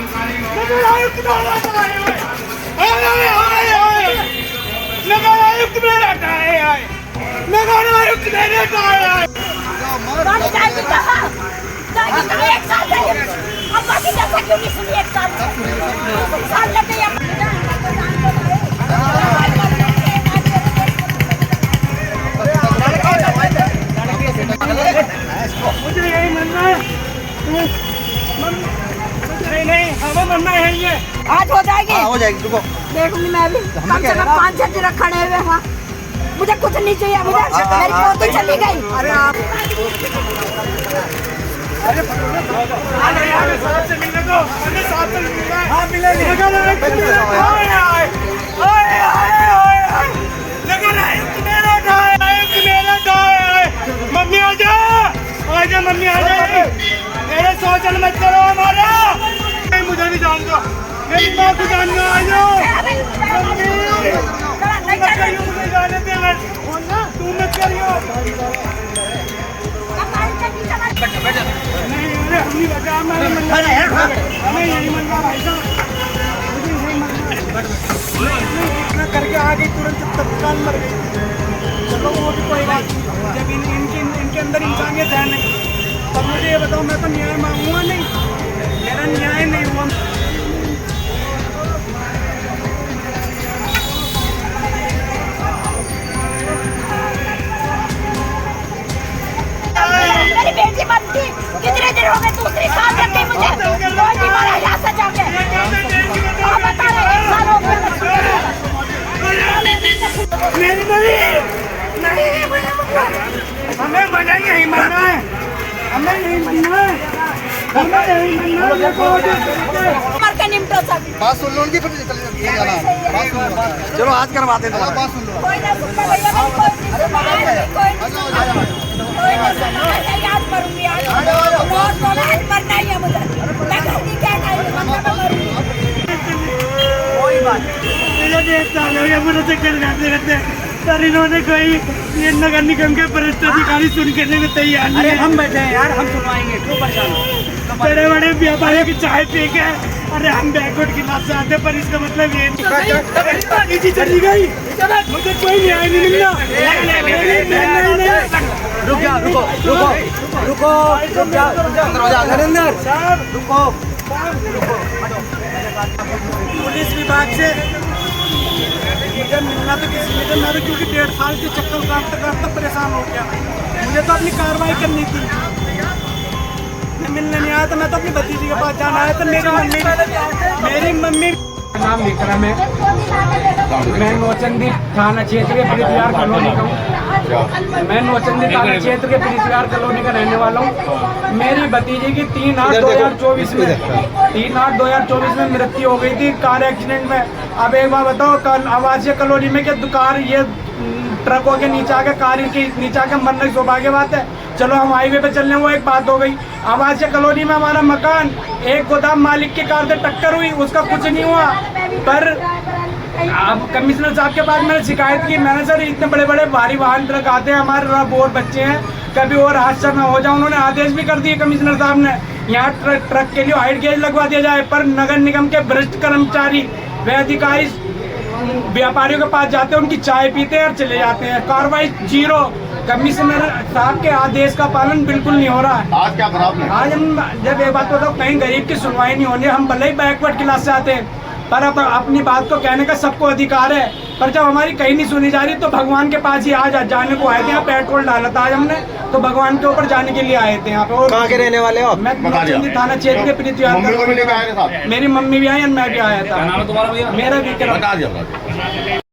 नगर आयुक्त नगर आयुक्त मेरा हटाए नगर आयुक्त मेरे हटाए एक साल से अब बाकी जैसा क्यों नहीं सुनी एक साल लग गई मुझे यही मनना है नहीं हमें मनना है ये आज हो जाएगी रुको देखूंगी मैं भी कम से कम 5-6 दिन खड़े हुए वहाँ मुझे कुछ नहीं चाहिए मुझे मेरी पोती चली गई अरे आप साहब से मिलने दो साहब से मिलना है हाँ मिलेंगे मम्मी आजा मम्मी आजा मेरे सोचल मत करो हमारा नहीं मुझे नहीं जानता मेरी माँ को जानना आ जाओ मुझे जाने दे तू मत करियो नहीं अरे हम नहीं बचा हमें यही मन रहा भाई साहब इतना करके आ गई तुरंत तत्काल मर गई चलो वो भी कोई बात नहीं जब इनके अंदर इंसानियत है नहीं तब मुझे ये बताओ मैं तो न्याय मांगूंगा नहीं मेरा न्याय नहीं हुआ मेरी बेटी मत थी कितने दिन हो गए दूसरी साल लग गई मुझे कोई नहीं मारा यहाँ से जाके आप बता रहे 1 साल हो गया नहीं हमें मजा यही मरना है हमें यही मरना है हमें यही मरना है मर के निपटो सब बात सुन लो उनकी फिर चलो आज करवाते हैं बात सुन लो कोई ना सुनता भैया कोई ना सुनता मैं आज मरूंगी आज मरना ही है मुझे मैं गलती क्या करूँ मैं मरूंगी कोई बात मुझे देखता है मुझे चक्कर करते सर इन्होंने कोई ये नगर निगम के वरिष्ठ अधिकारी सुन करने में तैयार नहीं है हम बैठे हैं यार हम सुनवाएंगे क्यों परेशान बड़े बड़े व्यापारियों की चाय पी के अरे हम बैकवर्ड की बात से आते पर इसका मतलब ये नहीं चली गई मुझे कोई न्याय नहीं मिलना रुको पुलिस विभाग से मुझे मिलना तो किसी ने मैं तो क्योंकि 1.5 साल के चक्कर काटते परेशान हो गया मुझे तो अपनी कार्रवाई करनी थी मैं मिलने नहीं आया तो मैं तो अपनी भतीजी के पास जाना आया तो मेरी मम्मी नाम विक्रम है मैं नौचंदी थाना क्षेत्र के पृथ्वीहार कॉलोनी का हूँ मैं नौचंदी थाना क्षेत्र के पृथ्वीहार कॉलोनी का रहने वाला हूँ मेरी भतीजी की 3/8/2024 में मृत्यु हो गई थी कार एक्सीडेंट में। अब एक बार बताओ कल आवासीय कॉलोनी में क्या कार ये ट्रकों के नीचे आके कार के नीचे आके मरने की सौभाग्य बात है। चलो हम हाईवे पे चलने वो एक बात हो गई। आवासीय कॉलोनी में हमारा मकान एक गोदाम मालिक की कार से टक्कर हुई उसका कुछ नहीं हुआ पर अब कमिश्नर साहब के पास मैंने शिकायत की मैंने सर इतने बड़े बड़े भारी वाहन ट्रक आते हैं हमारे रब और बच्चे हैं कभी और हादसा ना हो जाए। उन्होंने आदेश भी कर दिए कमिश्नर साहब ने यहाँ ट्रक के लिए हाइट गेज लगवा दिया जाए पर नगर निगम के वरिष्ठ कर्मचारी व अधिकारी व्यापारियों के पास जाते हैं उनकी चाय पीते हैं और चले जाते हैं कार्रवाई जीरो। कमिश्नर साहब के आदेश का पालन बिल्कुल नहीं हो रहा है। आज क्या प्रॉब्लम है? आज हम जब एक बात बताओ कहीं गरीब की सुनवाई नहीं होनी हम भले ही बैकवर्ड क्लास से आते हैं पर अब अपनी बात को कहने का सबको अधिकार है पर जब हमारी कहीं नहीं सुनी जा रही तो भगवान के पास ही आज जाने को आए थे। यहाँ पेट्रोल डाला था आज हमने तो भगवान के ऊपर जाने के लिए आए थे यहाँ पे। और कहाँ के रहने वाले हो? मैं थाना क्षेत्र के पृथ्वीहार मेरी मम्मी भी आई और मैं भी आया था। क्या नाम है तुम्हारा भैया? मेरा विक्रम।